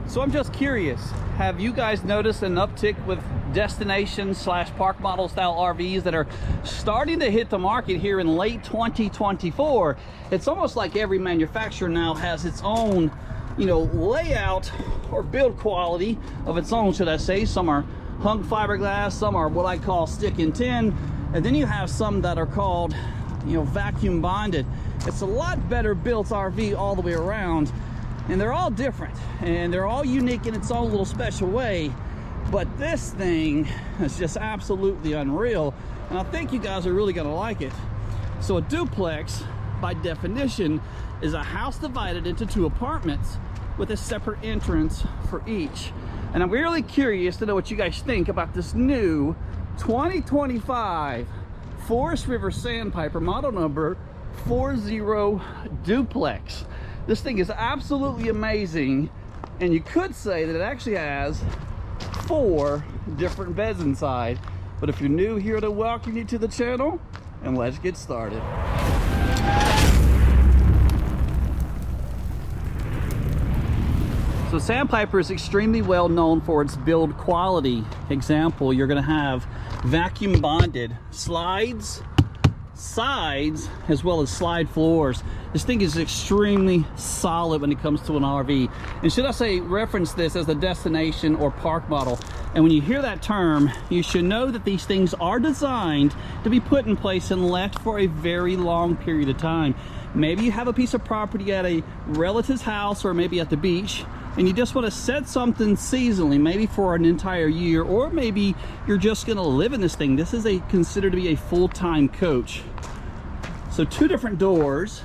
So I'm just curious, have you guys noticed an uptick with destination slash park model style RVs that are starting to hit the market here in late 2024? It's almost like every manufacturer now has its own, you know, layout or build quality of its own, should I say. Some are hung fiberglass, some are what I call stick and tin, and then you have some that are called, you know, vacuum bonded. It's a lot better built RV all the way around, and they're all different and they're all unique in its own little special way. But this thing is just absolutely unreal, and I think you guys are really gonna like it. So a duplex, by definition, is a house divided into two apartments with a separate entrance for each. And I'm really curious to know what you guys think about this new 2025 Forest River Sandpiper, model number 40 Duplex. This thing is absolutely amazing, and you could say that it actually has 4 different beds inside. But if you're new here, to welcome you to the channel, and let's get started. So Sandpiper is extremely well known for its build quality. Example, you're going to have vacuum bonded sides, as well as slide floors. This thing is extremely solid when it comes to an RV. And should I say, reference this as a destination or park model. And when you hear that term, you should know that these things are designed to be put in place and left for a very long period of time. Maybe you have a piece of property at a relative's house or maybe at the beach, and you just want to set something seasonally, maybe for an entire year, or maybe you're just going to live in this thing. This is considered to be a full-time coach. So 2 different doors,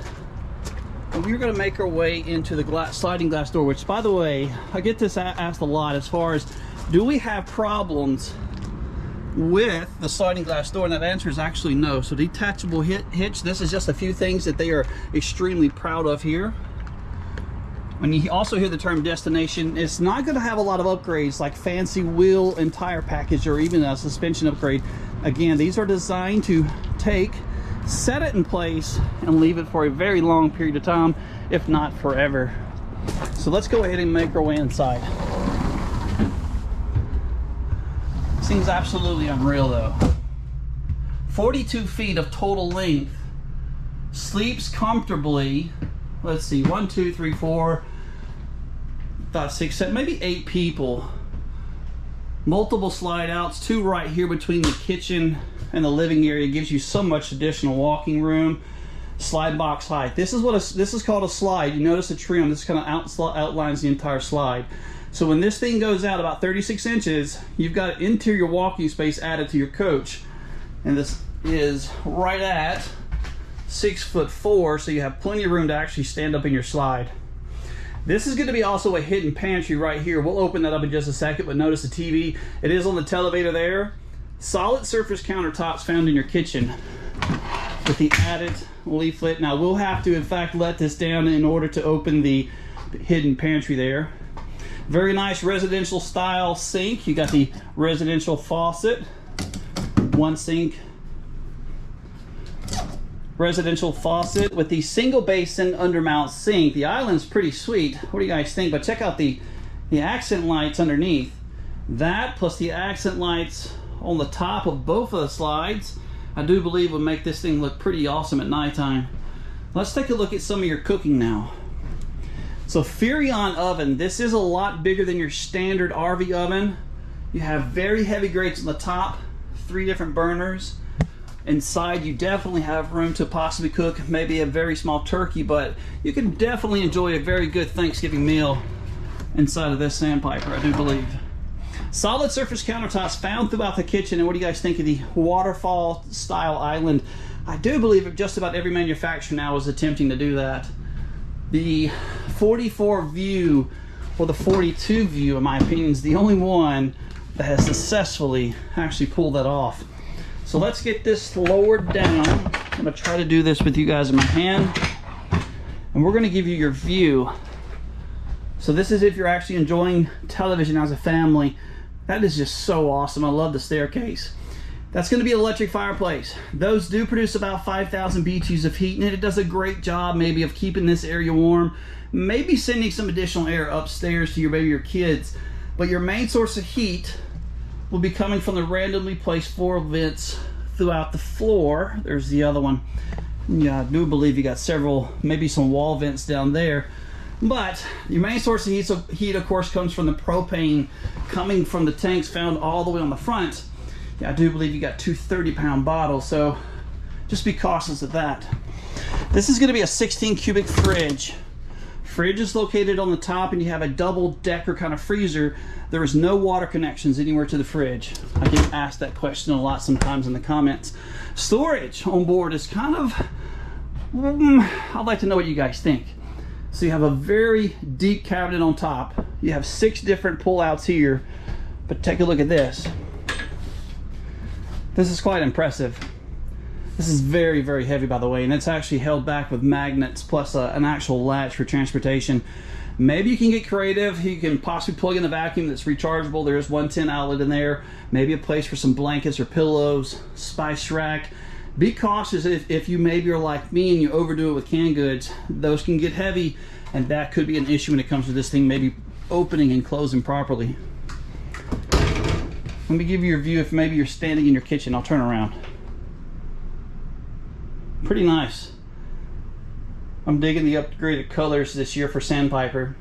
and we're going to make our way into the sliding glass door, which, by the way, I get this asked a lot as far as, do we have problems with the sliding glass door? And that answer is actually no. So detachable hitch, this is just a few things that they are extremely proud of here. When you also hear the term destination, it's not going to have a lot of upgrades like fancy wheel and tire package or even a suspension upgrade. Again, these are designed to set it in place and leave it for a very long period of time, if not forever. So let's go ahead and make our way inside. This thing's absolutely unreal though. 42 feet of total length. Sleeps comfortably. Let's see, 1, 2, 3, 4, 5, 6, 7, maybe 8 people. Multiple slide outs, 2 right here between the kitchen and the living area. Gives you so much additional walking room. Slide box height. This is called a slide. You notice the trim. This kind of outlines the entire slide. So when this thing goes out about 36 inches, you've got interior walking space added to your coach, and this is right at 6'4", so you have plenty of room to actually stand up in your slide. This is going to be also a hidden pantry right here. We'll open that up in just a second, but notice the TV. It is on the televator there. Solid surface countertops found in your kitchen with the added leaflet. Now we'll have to, in fact, let this down in order to open the hidden pantry there. Very nice residential style sink. You got the residential faucet, 1 sink. Residential faucet with the single basin undermount sink. The island's pretty sweet. What do you guys think? But check out the accent lights underneath. That plus the accent lights on the top of both of the slides, I do believe will make this thing look pretty awesome at nighttime. Let's take a look at some of your cooking now. So Furrion oven. This is a lot bigger than your standard RV oven. You have very heavy grates on the top, 3 different burners. Inside, you definitely have room to possibly cook maybe a very small turkey, but you can definitely enjoy a very good Thanksgiving meal inside of this Sandpiper, I do believe. Solid surface countertops found throughout the kitchen. And what do you guys think of the waterfall style island? I do believe just about every manufacturer now is attempting to do that. The 44 view, or the 42 view, in my opinion, is the only one that has successfully actually pulled that off. So let's get this lowered down. I'm gonna try to do this with you guys in my hand, and we're gonna give you your view. So this is if you're actually enjoying television as a family. That is just so awesome. I love the staircase. That's gonna be an electric fireplace. Those do produce about 5,000 BTUs of heat, and it does a great job maybe of keeping this area warm. maybe sending some additional air upstairs to maybe your kids, but your main source of heat will be coming from the randomly placed floor vents throughout the floor. There's the other one. Yeah, I do believe you got several, maybe some wall vents down there. But your main source of heat, of course, comes from the propane coming from the tanks found all the way on the front. Yeah, I do believe you got two 30-pound bottles, so just be cautious of that. This is going to be a 16 cubic fridge. Fridge is located on the top, and you have a double-decker kind of freezer. There is no water connections anywhere to the fridge. I get asked that question a lot sometimes in the comments. Storage on board is kind of, I'd like to know what you guys think. So you have a very deep cabinet on top. You have 6 different pull-outs here, but take a look at this. This is quite impressive. This is very, very heavy, by the way, and it's actually held back with magnets plus an actual latch for transportation. Maybe you can get creative. You can possibly plug in a vacuum that's rechargeable. There's 110 outlet in there. Maybe a place for some blankets or pillows, spice rack. Be cautious if you maybe are like me and you overdo it with canned goods. Those can get heavy, and that could be an issue when it comes to this thing maybe opening and closing properly. Let me give you your view if maybe you're standing in your kitchen. I'll turn around. Pretty nice. I'm digging the upgraded colors this year for Sandpiper.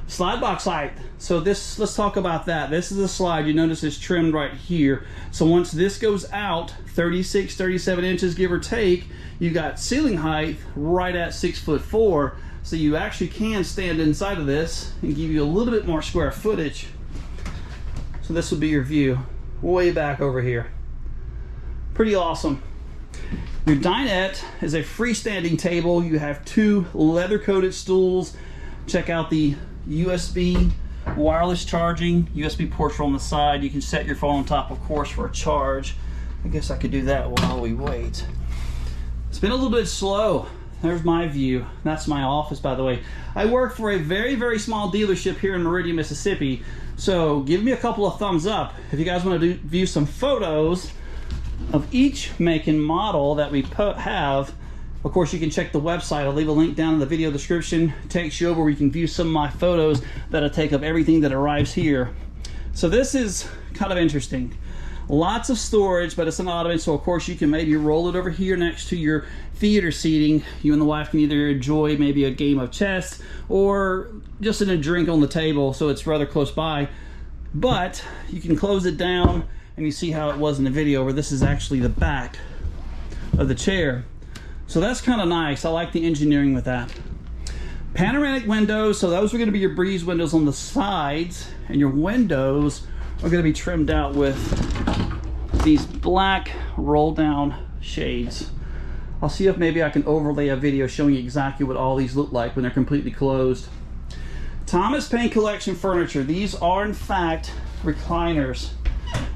Slide box height. So this, let's talk about that. This is a slide. You notice it's trimmed right here. So once this goes out 36, 37 inches, give or take, you got ceiling height right at 6'4". So you actually can stand inside of this and give you a little bit more square footage. So this would be your view way back over here. Pretty awesome. Your dinette is a freestanding table. You have 2 leather-coated stools. Check out the USB wireless charging, USB ports on the side. You can set your phone on top, of course, for a charge. I guess I could do that while we wait. It's been a little bit slow. There's my view. That's my office, by the way. I work for a very, very small dealership here in Meridian, Mississippi. So give me a couple of thumbs up if you guys want to view some photos of each make and model that we have. Of course, you can check the website. I'll leave a link down in the video description. It takes you over where you can view some of my photos that I take of everything that arrives here. So this is kind of interesting. Lots of storage, but it's an ottoman, so of course you can maybe roll it over here next to your theater seating. You and the wife can either enjoy maybe a game of chess or just a drink on the table, so it's rather close by. But you can close it down, and you see how it was in the video where this is actually the back of the chair. So that's kind of nice. I like the engineering with that. Panoramic windows, so those are going to be your breeze windows on the sides, and your windows are going to be trimmed out with these black roll down shades. I'll see if maybe I can overlay a video showing you exactly what all these look like when they're completely closed. Thomas Paine Collection furniture. These are in fact recliners.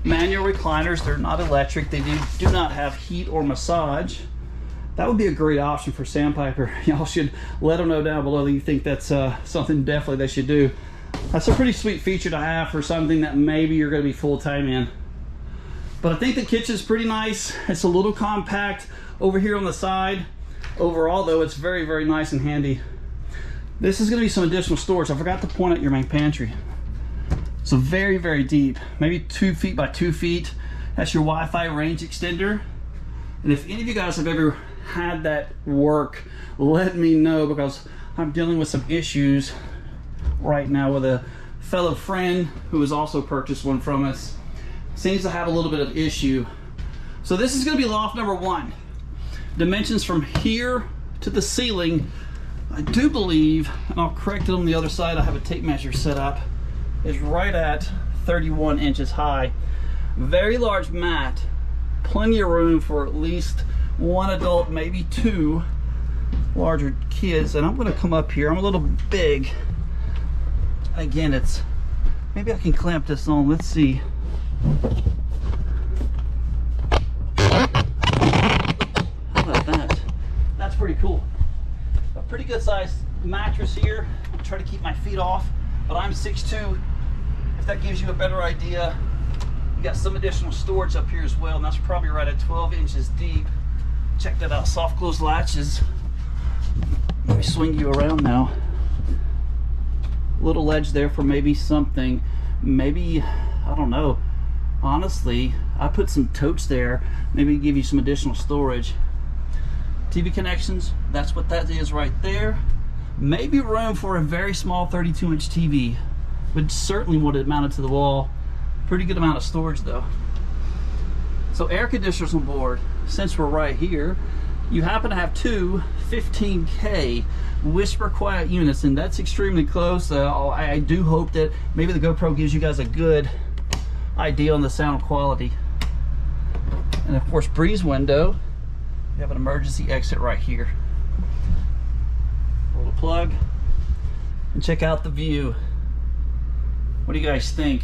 Manual recliners. They're not electric. They do not have heat or massage. That would be a great option for Sandpiper. Y'all should let them know down below that you think that's something definitely they should do. That's a pretty sweet feature to have for something that maybe you're going to be full-time in. But I think the kitchen's pretty nice. It's a little compact over here on the side. Overall, though, it's very, very nice and handy. This is going to be some additional storage. I forgot to point out your main pantry. So very, very deep. Maybe 2 feet by 2 feet. That's your Wi-Fi range extender. And if any of you guys have ever had that work, let me know, because I'm dealing with some issues right now with a fellow friend who has also purchased one from us. Seems to have a little bit of issue. So this is going to be loft number 1. Dimensions from here to the ceiling, I do believe, and I'll correct it on the other side, I have a tape measure set up, is right at 31 inches high. Very large mat, plenty of room for at least 1 adult, maybe 2 larger kids. And I'm going to come up here. I'm a little big. Again, it's, maybe I can clamp this on. Let's see. How about that? That's pretty cool. A pretty good sized mattress here. I'll try to keep my feet off, but I'm 6'2". If that gives you a better idea. You got some additional storage up here as well, and that's probably right at 12 inches deep. Check that out, soft close latches. Let me swing you around now. Little ledge there for maybe something. Maybe, I don't know. Honestly, I put some totes there. Maybe give you some additional storage. TV connections, that's what that is right there. Maybe room for a very small 32-inch TV. But certainly want it mounted to the wall. Pretty good amount of storage though. So air conditioners on board. Since we're right here, you happen to have two 15K whisper quiet units, and that's extremely close. I do hope that maybe the GoPro gives you guys a good idea on the sound quality. And of course, breeze window. You have an emergency exit right here. Pull the plug and check out the view. What do you guys think?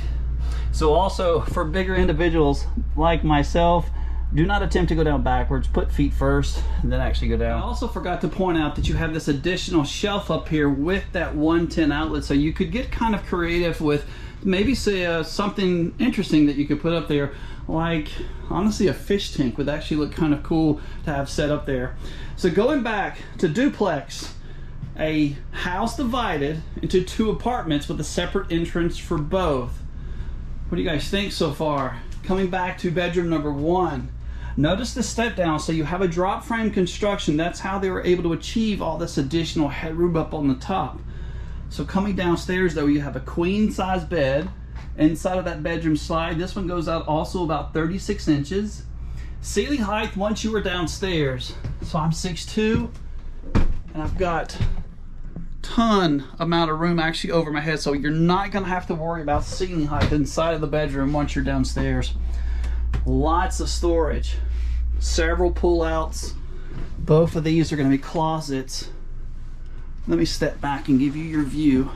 So also for bigger individuals like myself, do not attempt to go down backwards. Put feet first and then actually go down. I also forgot to point out that you have this additional shelf up here with that 110 outlet, so you could get kind of creative with maybe say something interesting that you could put up there, like honestly a fish tank would actually look kind of cool to have set up there. So going back to duplex, a house divided into two apartments with a separate entrance for both. What do you guys think so far? Coming back to bedroom number one, notice the step down. So you have a drop frame construction. That's how they were able to achieve all this additional headroom up on the top. So coming downstairs though, you have a queen size bed inside of that bedroom slide. This one goes out also about 36 inches. Ceiling height once you were downstairs. So I'm 6'2", and I've got ton amount of room actually over my head, so you're not going to have to worry about ceiling height inside of the bedroom once you're downstairs. Lots of storage, several pull-outs. Both of these are going to be closets. Let me step back and give you your view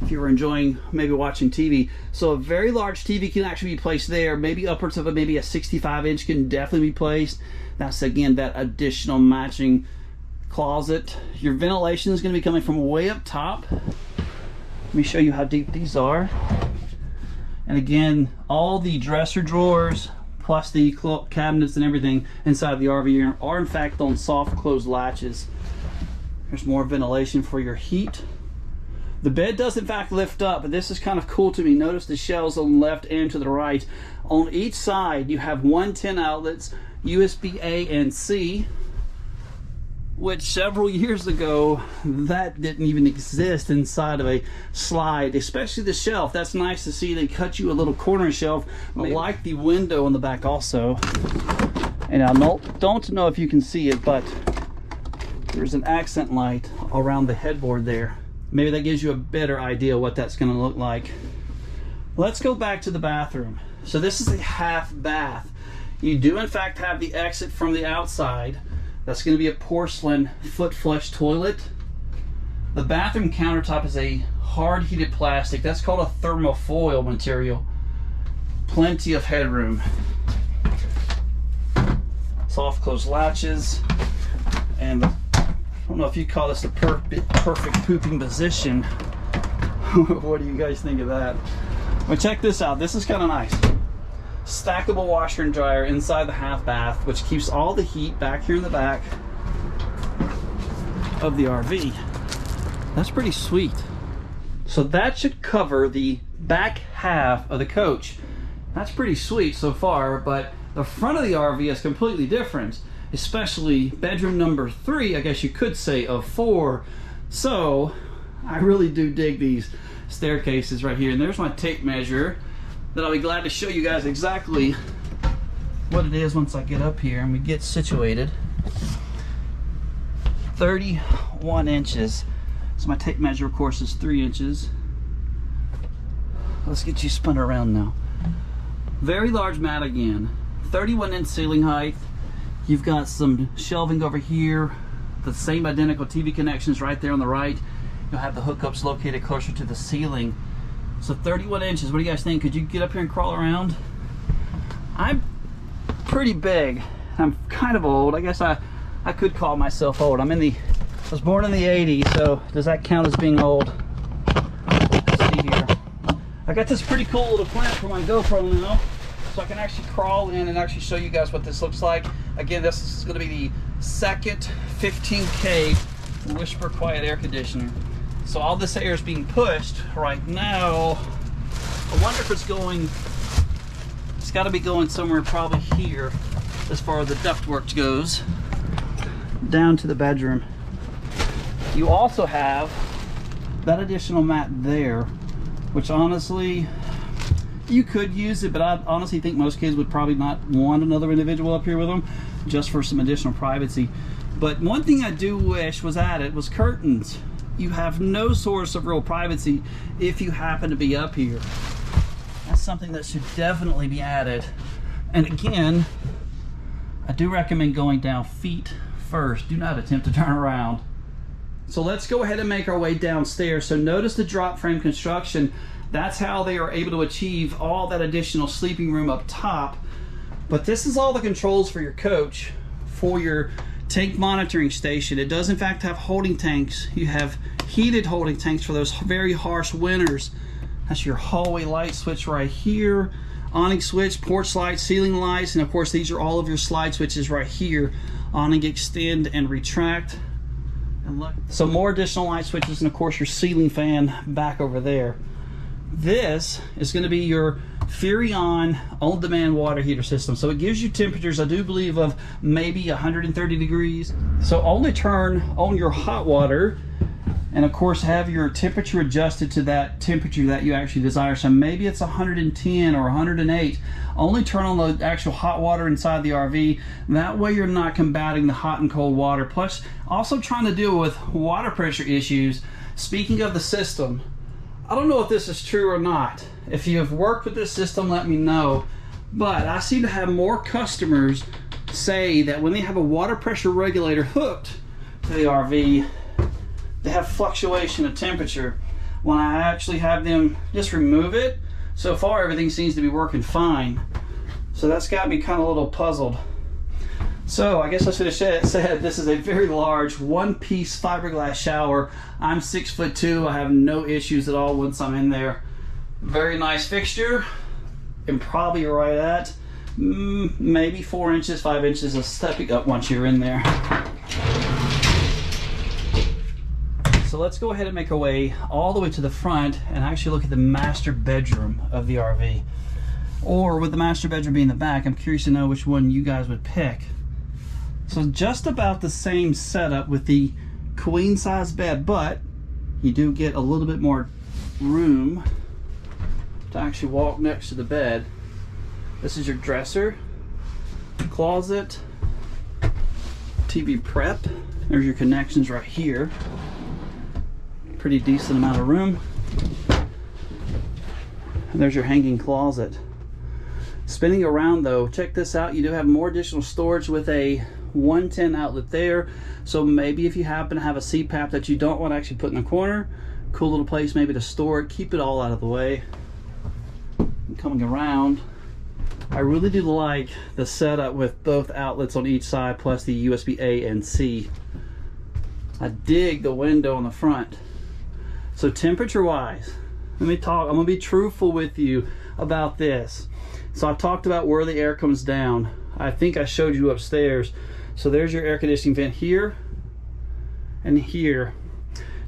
if you were enjoying maybe watching TV. So a very large TV can actually be placed there, maybe upwards of maybe a 65-inch can definitely be placed. That's again that additional matching closet. Your ventilation is going to be coming from way up top. Let me show you how deep these are. And again, all the dresser drawers plus the cabinets and everything inside the RV are in fact on soft closed latches. There's more ventilation for your heat. The bed does in fact lift up, but this is kind of cool to me. Notice the shelves on the left and to the right. On each side you have 110 outlets, USB A and C, which several years ago that didn't even exist inside of a slide, especially the shelf. That's nice to see. They cut you a little corner shelf. I like the window on the back also. And I don't know if you can see it, but there's an accent light around the headboard there. Maybe that gives you a better idea what that's going to look like. Let's go back to the bathroom. So this is a half bath. You do in fact have the exit from the outside. That's going to be a porcelain foot flush toilet. The bathroom countertop is a hard heated plastic. That's called a thermofoil material. Plenty of headroom. Soft closed latches. And I don't know if you call this the perfect pooping position. What do you guys think of that? Well, check this out. This is kind of nice. Stackable washer and dryer inside the half bath, which keeps all the heat back here in the back of the RV. That's pretty sweet. So that should cover the back half of the coach. That's pretty sweet so far, but the front of the RV is completely different, especially bedroom number 3, I guess you could say, of 4. So I really do dig these staircases right here. And there's my tape measure that I'll be glad to show you guys exactly what it is once I get up here and we get situated. 31 inches. So my tape measure, of course, is 3 inches. Let's get you spun around now. Very large mat again. 31-inch ceiling height. You've got some shelving over here. The same identical TV connections right there on the right. You'll have the hookups located closer to the ceiling. So 31 inches, what do you guys think? Could you get up here and crawl around? I'm pretty big. I'm kind of old. I guess I could call myself old. I was born in the 80s, so does that count as being old? Let's see here. I got this pretty cool little clamp for my GoPro now, so I can actually crawl in and actually show you guys what this looks like. Again, this is going to be the second 15K Whisper Quiet air conditioner. So all this air is being pushed right now. I wonder if it's going, it's got to be going somewhere probably here as far as the ductwork goes, down to the bedroom. You also have that additional mat there, which honestly, you could use it, but I honestly think most kids would probably not want another individual up here with them, just for some additional privacy. But one thing I do wish was added was curtains. You have no source of real privacy if you happen to be up here. That's something that should definitely be added. And again, I do recommend going down feet first. Do not attempt to turn around. So let's go ahead and make our way downstairs. So notice the drop frame construction. That's how they are able to achieve all that additional sleeping room up top. But this is all the controls for your coach, for your tank monitoring station. It does in fact have holding tanks. You have heated holding tanks for those very harsh winters. That's your hallway light switch right here, awning switch, porch lights, ceiling lights, and of course these are all of your slide switches right here. Awning extend and retract. And look, so more additional light switches, and of course your ceiling fan back over there. This is going to be your Furrion on-demand water heater system. So it gives you temperatures, I do believe, of maybe 130 degrees. So only turn on your hot water, and of course have your temperature adjusted to that temperature that you actually desire. So maybe it's 110 or 108. Only turn on the actual hot water inside the RV. That way you're not combating the hot and cold water. Plus, also trying to deal with water pressure issues. Speaking of the system, I don't know if this is true or not. If you have worked with this system, let me know. But I seem to have more customers say that when they have a water pressure regulator hooked to the RV, they have fluctuation of temperature. When I actually have them just remove it, so far everything seems to be working fine. So that's got me kind of a little puzzled. So I guess I should have said this is a very large one-piece fiberglass shower. I'm 6'2". I have no issues at all once I'm in there. Very nice fixture, and probably right at maybe 4 inches, 5 inches of stepping up once you're in there. So let's go ahead and make our way all the way to the front and actually look at the master bedroom of the RV. Or with the master bedroom being in the back, I'm curious to know which one you guys would pick. So just about the same setup with the queen size bed, but you do get a little bit more room to actually walk next to the bed. This is your dresser, closet, TV prep. There's your connections right here. Pretty decent amount of room. And there's your hanging closet. Spinning around though, check this out. You do have more additional storage with a 110 outlet there. So maybe if you happen to have a CPAP that you don't want to actually put in the corner, cool little place maybe to store it, keep it all out of the way. And coming around, I really do like the setup with both outlets on each side plus the USB A and C. I dig the window on the front. So temperature wise, let me talk, I'm gonna be truthful with you about this. So I've talked about where the air comes down. I think I showed you upstairs. So there's your air conditioning vent here and here.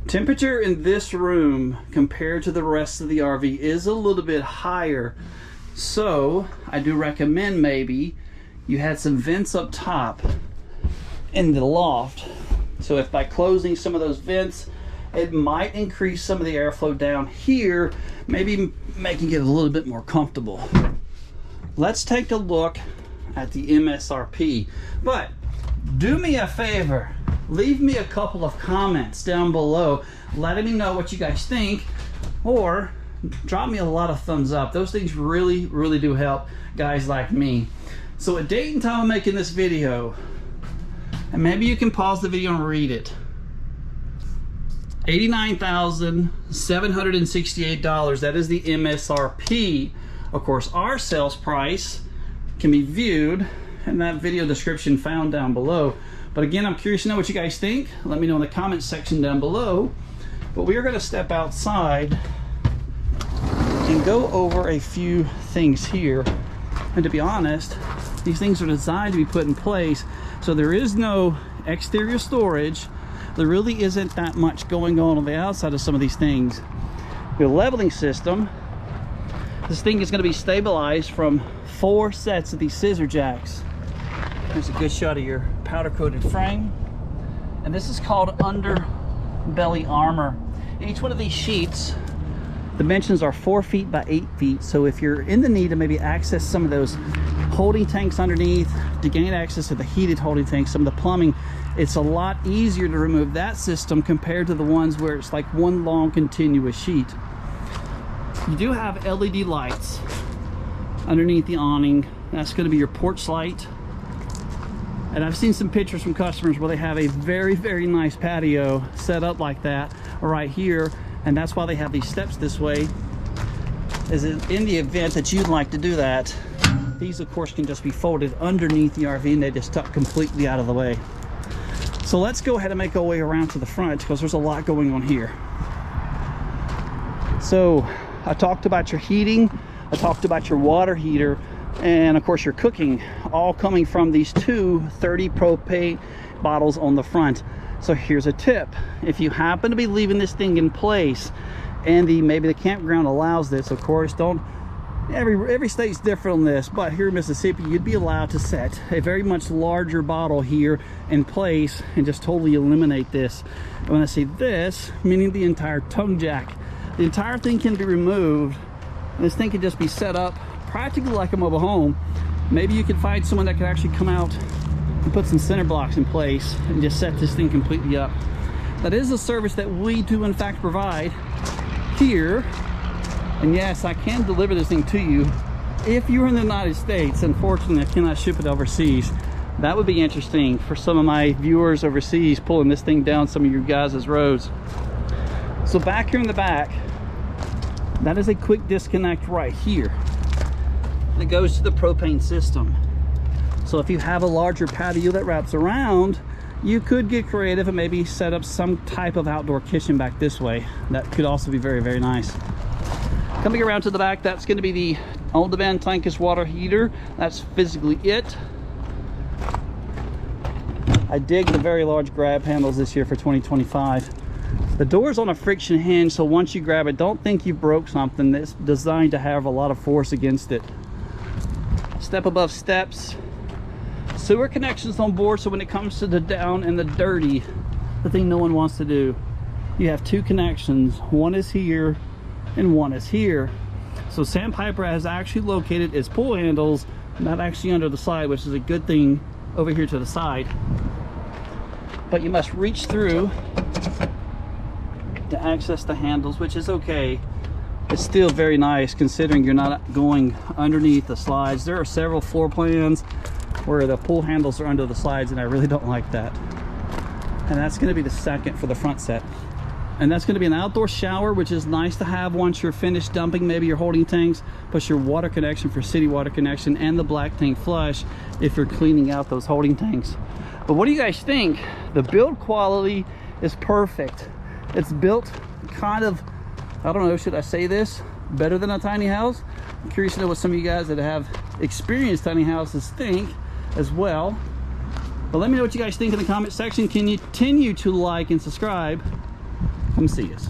Temperature in this room compared to the rest of the RV is a little bit higher. So I do recommend maybe you had some vents up top in the loft. So if by closing some of those vents, it might increase some of the airflow down here, maybe making it a little bit more comfortable. Let's take a look at the MSRP. But do me a favor, leave me a couple of comments down below letting me know what you guys think, or drop me a lot of thumbs up. Those things really, really do help guys like me. So a date and time of making this video, and maybe you can pause the video and read it. $89,768. That is the MSRP. Of course, our sales price can be viewed in that video description found down below. But again, I'm curious to know what you guys think. Let me know in the comments section down below. But we are going to step outside and go over a few things here. And to be honest, these things are designed to be put in place. So there is no exterior storage. there really isn't that much going on the outside of some of these things. Your leveling system, this thing is going to be stabilized from 4 sets of these scissor jacks. Here's a good shot of your powder coated frame. And this is called underbelly armor. Each one of these sheets, dimensions are 4 feet by 8 feet. So if you're in the need to maybe access some of those holding tanks underneath, to gain access to the heated holding tanks, some of the plumbing, it's a lot easier to remove that system compared to the ones where it's like one long continuous sheet. You do have LED lights underneath the awning. That's going to be your porch light. And I've seen some pictures from customers where they have a very, very nice patio set up like that right here. And that's why they have these steps this way, is in the event that you'd like to do that. These, of course, can just be folded underneath the RV and they just tuck completely out of the way. So let's go ahead and make our way around to the front because there's a lot going on here. So I talked about your heating, I talked about your water heater, and of course your cooking, all coming from these 2 30 propane bottles on the front. So here's a tip: if you happen to be leaving this thing in place and maybe the campground allows this, of course, don't, every state's different on this, but here in Mississippi you'd be allowed to set a very much larger bottle here in place and just totally eliminate this. And when I say this, meaning the entire tongue jack, the entire thing can be removed and this thing can just be set up practically like a mobile home. Maybe you could find someone that could actually come out and put some center blocks in place and just set this thing completely up. That is a service that we do in fact provide here. And yes, I can deliver this thing to you if you're in the United States. Unfortunately, I cannot ship it overseas. That would be interesting for some of my viewers overseas, pulling this thing down some of you guys' roads. So back here in the back, that is a quick disconnect right here. It goes to the propane system. So if you have a larger patio that wraps around, you could get creative and maybe set up some type of outdoor kitchen back this way. That could also be very, very nice. Coming around to the back, that's going to be the on-demand tankless water heater. That's physically it. I dig the very large grab handles this year for 2025. The door's on a friction hinge, so once you grab it, don't think you broke something. That's designed to have a lot of force against it. Step above steps. Sewer connections on board, so when it comes to the down and the dirty, the thing no one wants to do, you have 2 connections. One is here and one is here. So Sandpiper has actually located its pull handles not actually under the side, which is a good thing, over here to the side. But you must reach through to access the handles, which is okay. It's still very nice considering you're not going underneath the slides. There are several floor plans where the pull handles are under the slides, and I really don't like that. And that's going to be the second for the front set. And that's going to be an outdoor shower, which is nice to have once you're finished dumping maybe your holding tanks, plus your water connection for city water connection, and the black tank flush if you're cleaning out those holding tanks. But what do you guys think? The build quality is perfect. It's built kind of, I don't know, should I say this, better than a tiny house? I'm curious to know what some of you guys that have experienced tiny houses think as well. But let me know what you guys think in the comment section. Continue to like and subscribe. Come see us.